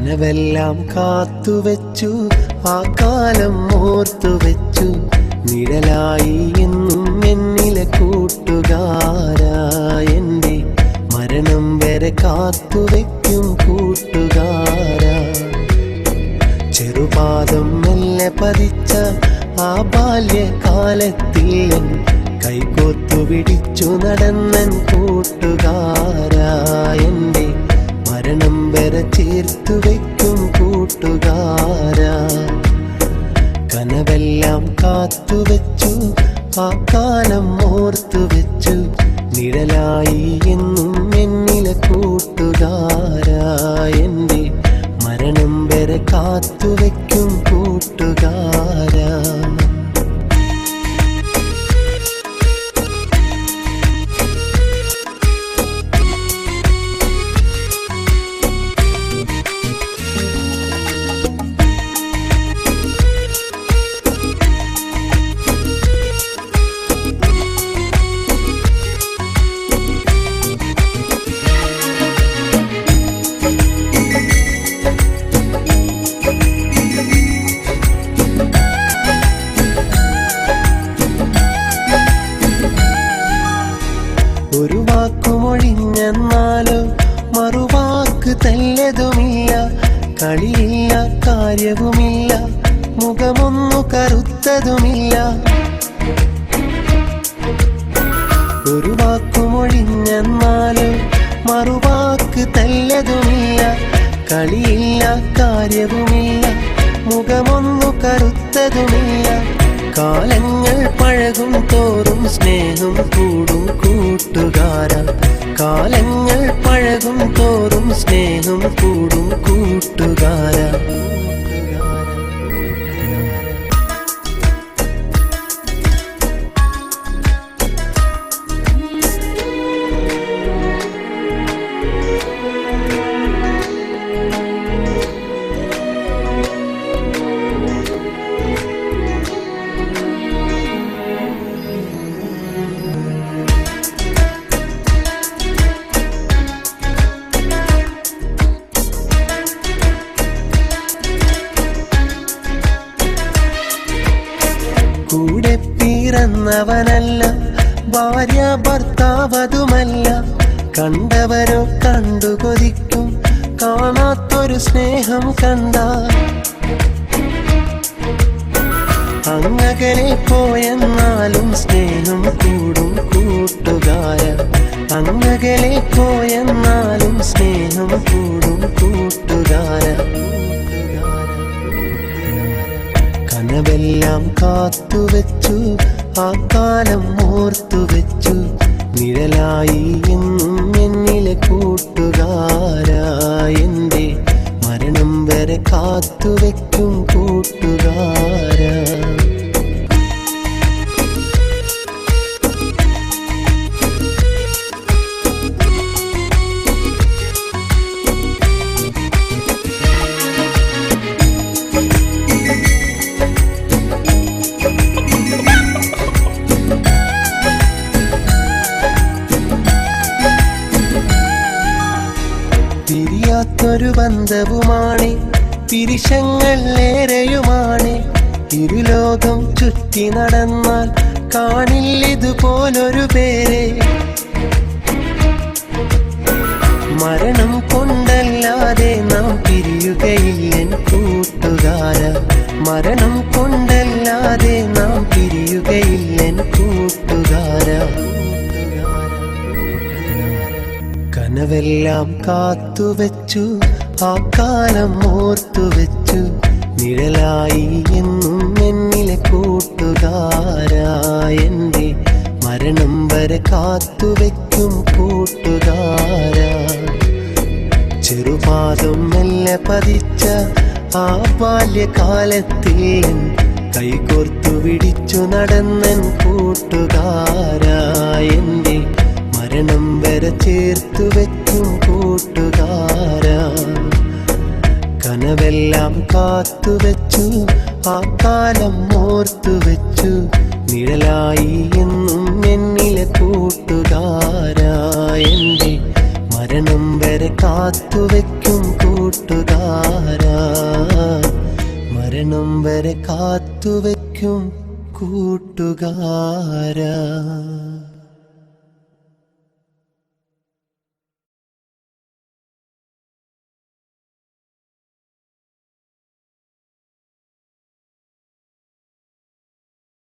കനവെല്ലാം കാത്തുവെച്ചു, ആ കാലം ഓർത്തുവെച്ചു. നിഴലായി എന്നും എന്നിലെ കൂട്ടുകാരാ, എൻ്റെ മരണം വരെ കാത്തുവെക്കും കൂട്ടുകാരാ. ചെറുപാദം മെല്ലെ പതിച്ച ആ ബാല്യകാലത്തിൽ കൈകോർത്തു പിടിച്ചു നടന്നൻ കൂട്ടുകാരാ, എൻ്റെ മരണം വരെ ചേർത്തു വയ്ക്കും കൂട്ടുകാരാ. കനവെല്ലാം കാത്തുവെച്ചു, ആ കാലം ഓർത്തുവെച്ചു. നിഴലായി എന്നും എന്നിലെ കൂട്ടുകാരാ, എൻ്റെ മരണം വരെ കാത്തുവെക്കും കൂട്ടുകാരാ. ഒരു വാക്കുമൊഴിഞ്ഞെന്നാലോ മറുവാക്ക് തല്ലതുമില്ല. കളിയില്ല, കാര്യവുമില്ല, മുഖമൊന്നു കറുത്തതുമില്ല. ഒരു വാക്കുമൊഴിഞ്ഞെന്നാലോ മറുവാക്ക് തല്ലതുമില്ല. കളിയില്ല, കാര്യവുമില്ല, മുഖമൊന്നു കറുത്തതുമില്ല. കാലങ്ങൾ പഴകും തോറും സ്നേഹം കൂടും കൂട്ടുകാരാ. കാലങ്ങൾ പഴകും തോറും സ്നേഹം കൂടും കൂട്ടുകാരാ. കൂടെ പിറന്നവനല്ല, ഭാര്യ ഭർത്താവതുമല്ല. കണ്ടവരോ കണ്ടു കൊതിക്കും, കാണാത്തൊരു സ്നേഹം കണ്ട. അങ്ങകലെ പോയെന്നാലും സ്നേഹം കൂടും കൂട്ടുകാര. അങ്ങകലെ പോയെന്നാലും സ്നേഹം കൂടും കൂട്ടുകാര. കനവെല്ലാം കാത്തുവെച്ചു, ആ കാലം ഓർത്തുവെച്ചു. നിഴലായി എന്നും എന്നിലെ കൂട്ടുകാരാ, എൻ്റെ മരണം വരെ കാത്തുവെക്കും കൂട്ടുകാരാ. പിരിയാത്തൊരു ബന്ധവുമാണ്, പിരിശങ്ങൾ ഏറെയുമാണ്. ഇരുലോകം ചുറ്റി നടന്നാൽ കാണില്ലിതുപോലൊരു പേരെ. മരണം കൊണ്ടല്ലാതെ നാം പിരിയുകയില്ലൻ കൂട്ടുകാര. മരണം കൊണ്ടല്ലാതെ നാം പിരിയുകയില്ലൻ കൂട്ടുകാര. കനവെല്ലാം കാത്തുവെച്ചു, ആ കാലം ഓർത്തുവെച്ചു. നിഴലായി എന്നും എന്നിലെ കൂട്ടുകാരാ, എൻ്റെ മരണം വരെ കാത്തുവെക്കും കൂട്ടുകാരാ. ചെറുപാദം മെല്ലെ പതിച്ച ആ ബാല്യകാലത്തിൽ കൈകോർത്തു പിടിച്ചു നടന്നൻ കൂട്ടുകാരാ, എൻ്റെ മരണം വരെ ചേർത്തു വെക്കും കൂട്ടുകാരാ. കനവെല്ലാം കാത്തുവെച്ചു, ആ കാലം ഓർത്തുവെച്ചു. നിഴലായി എന്നും എന്നിലെ കൂട്ടുകാരാ, എൻ്റെ മരണം വരെ കാത്തുവെക്കും കൂട്ടുകാരാ. വരെ കാത്തുവെക്കും കൂട്ടുകാരാ.